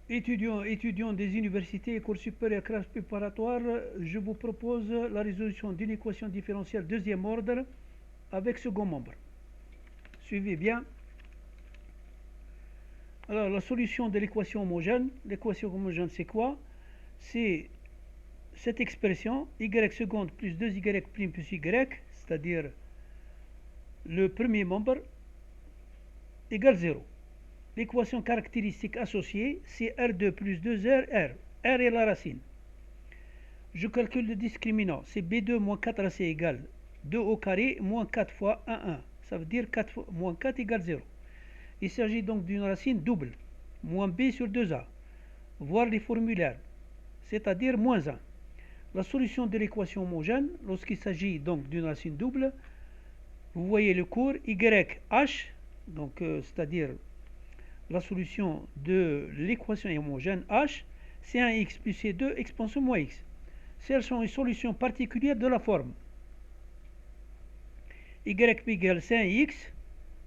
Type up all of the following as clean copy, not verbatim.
Étudiants des universités, écoles supérieures, classes préparatoires, je vous propose la résolution d'une équation différentielle deuxième ordre avec second membre. Suivez bien. Alors, la solution de l'équation homogène c'est quoi? C'est cette expression y seconde plus 2y prime plus y, c'est-à-dire le premier membre, égale 0. L'équation caractéristique associée, c'est R2 plus 2R. R est la racine. Je calcule le discriminant. C'est B2 moins 4AC égale 2 au carré moins 4 fois 1, 1. Ça veut dire 4 fois, moins 4 égale 0. Il s'agit donc d'une racine double. Moins B sur 2A. Voir les formulaires. C'est-à-dire moins 1. La solution de l'équation homogène, lorsqu'il s'agit donc d'une racine double, vous voyez le cours YH, donc c'est-à-dire la solution de l'équation homogène H, c'est 1x plus C2 expansion moins x. Celles sont une solution particulière de la forme y égale c1x,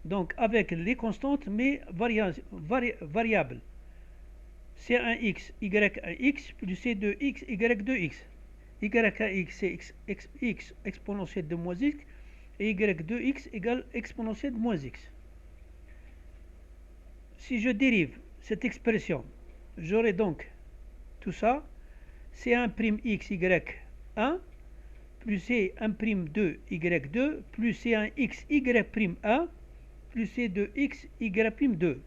donc avec les constantes mais variables. C1x, y1x plus C2x, y2x. Y1x c'est x exponentielle de moins x et y2x égale exponentielle de moins x. Si je dérive cette expression, j'aurai donc tout ça, C1' x y1 plus C1'2 y2 plus C1x y'1 plus C2x y'2.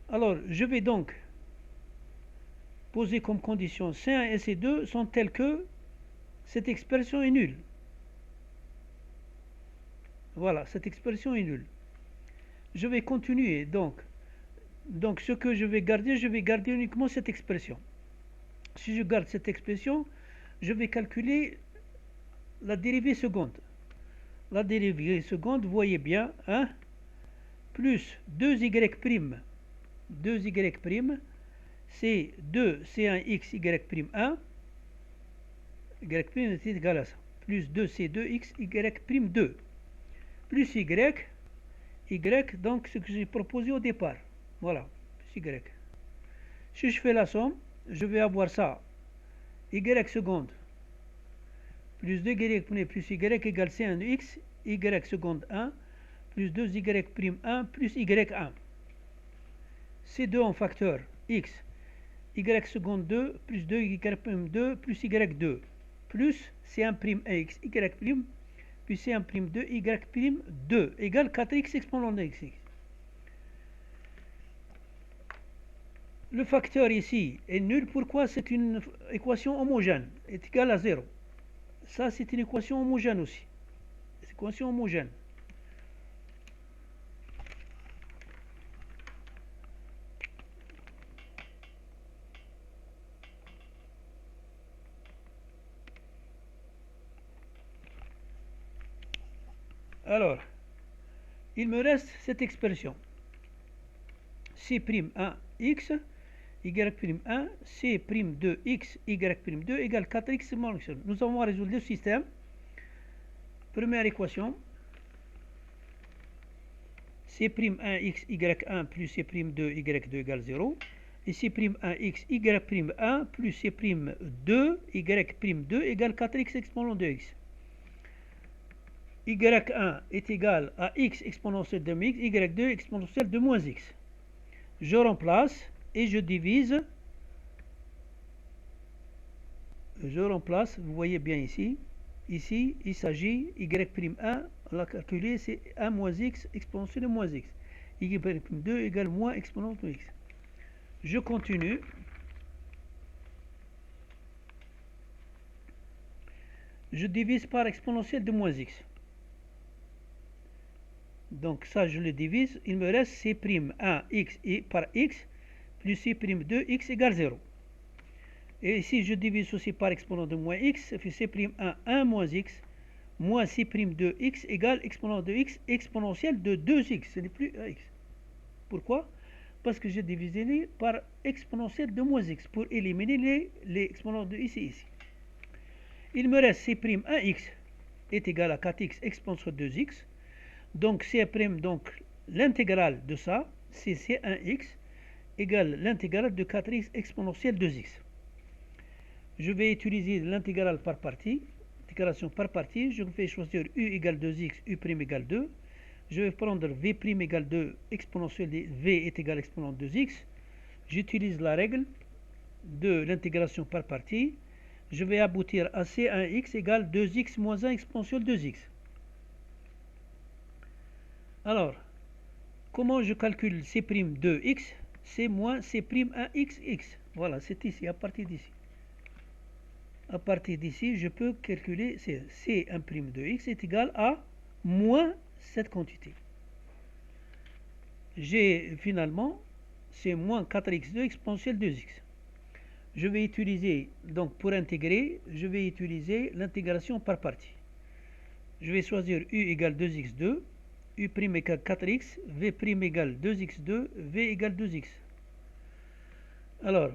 Alors, je vais donc poser comme condition C1 et C2 sont telles que cette expression est nulle. Voilà, cette expression est nulle. Je vais continuer donc ce que je vais garder uniquement cette expression. Si je garde cette expression, je vais calculer la dérivée seconde. La dérivée seconde, vous voyez bien, hein, plus 2y', c'est 2c1x y'1, y' est égal à ça, plus 2c2x y'2, plus y, donc ce que j'ai proposé au départ. Voilà, plus y. Si je fais la somme, je vais avoir ça, y seconde, plus 2y' plus y égale c1x, y seconde 1, plus 2y'1 plus y1. Ces deux en facteur x, y seconde 2, plus 2y'2 plus y2, plus c1'x, y', puis c1'2, y'2, égale 4x exponent de x. Le facteur ici est nul. Pourquoi? C'est une équation homogène, est égale à 0. Ça, c'est une équation homogène aussi. C'est une équation homogène. Alors, il me reste cette expression. C'1x, y'1, C'2x, y'2 égale 4x moins x. Nous avons résolu le système. Première équation. C'1x, y'1 plus C'2, y'2 égale 0. Et C'1x, y'1 plus C'2, y'2 égale 4x exponent de x. y1 est égal à x exponentielle de x, y2 exponentielle de moins x. Je remplace et je divise. Je remplace, vous voyez bien ici. Ici, il s'agit y'1, on l'a calculé, c'est 1 moins x exponentielle de moins x. y'2 égale moins exponentielle de x. Je continue. Je divise par exponentielle de moins x. Donc ça, je le divise. Il me reste C'1x et par x plus C'2 x égale 0. Et ici, je divise aussi par exponent de moins x. Ça fait C'1 1 moins x moins C'2 x égale exponent de x exponentielle de 2x. Ce n'est plus x. Pourquoi? Parce que j'ai divisé par exponentielle de moins x pour éliminer les exponents de ici et ici. Il me reste C'1x est égal à 4x exponentielle de 2x. Donc C', donc l'intégrale de ça, c'est C1x égale l'intégrale de 4x exponentielle 2x. Je vais utiliser l'intégrale par partie, intégration par partie. Je vais choisir u égale 2x, u' égale 2. Je vais prendre v' égale 2, exponentielle de v est égal à exponent de 2x. J'utilise la règle de l'intégration par partie. Je vais aboutir à C1x égale 2x moins 1 exponentielle 2x. Alors, comment je calcule C' de x? C'est moins C'1x, x. Voilà, c'est ici, à partir d'ici. À partir d'ici, je peux calculer C1' de x est égal à moins cette quantité. J'ai finalement, c'est moins 4x2 exponentielle 2x. Je vais utiliser, donc pour intégrer, je vais utiliser l'intégration par partie. Je vais choisir u égale 2x2, u' égale 4x, v' égale 2x2, v égale 2x. Alors,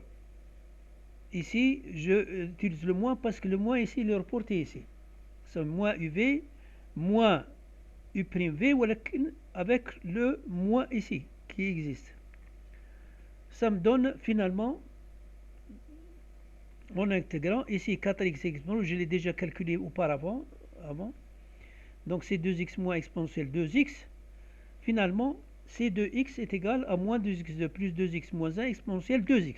ici, je utilise le moins parce que le moins ici, il est reporté ici. C'est moins uv, moins u'v, avec le moins ici, qui existe. Ça me donne finalement, en intégrant, ici 4x exponentielle, je l'ai déjà calculé auparavant. Donc c'est 2x moins exponentielle 2x. Finalement, C2x est égal à moins 2x2 plus 2x moins 1 exponentielle 2x.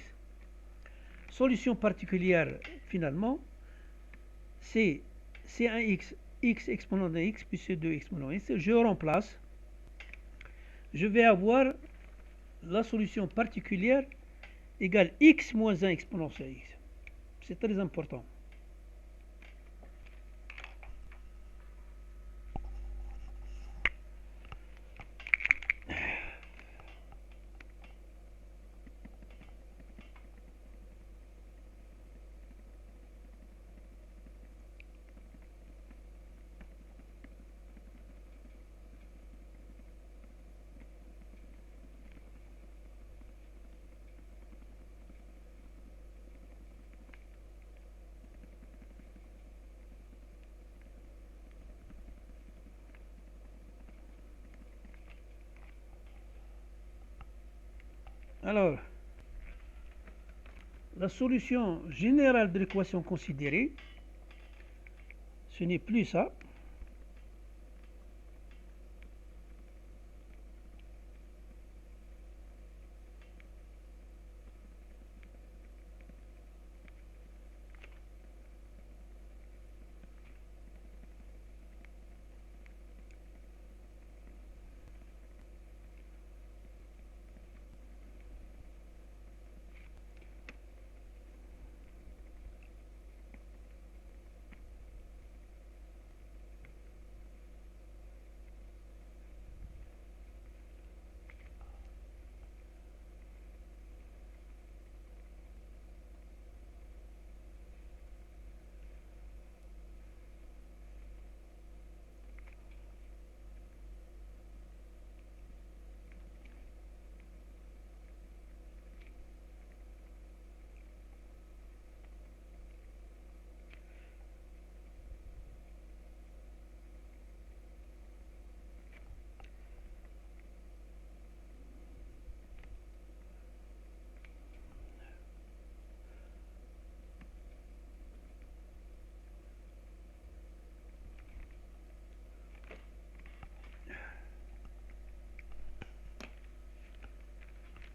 Solution particulière, finalement, c'est C1x, x exponent de x plus C2 exponent de x. Je remplace. Je vais avoir la solution particulière égale x moins 1 exponentielle x. C'est très important. Alors, la solution générale de l'équation considérée, ce n'est plus ça.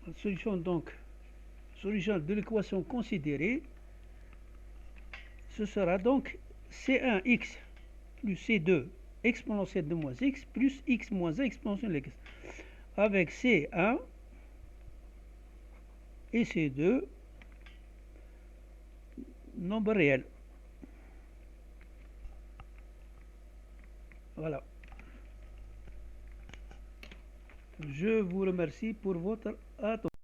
La solution de l'équation considérée, ce sera donc C1x plus C2 exponentielle de moins x plus x moins 1 exponentielle de x. Avec C1 et C2, nombre réel. Voilà. Je vous remercie pour votre attention.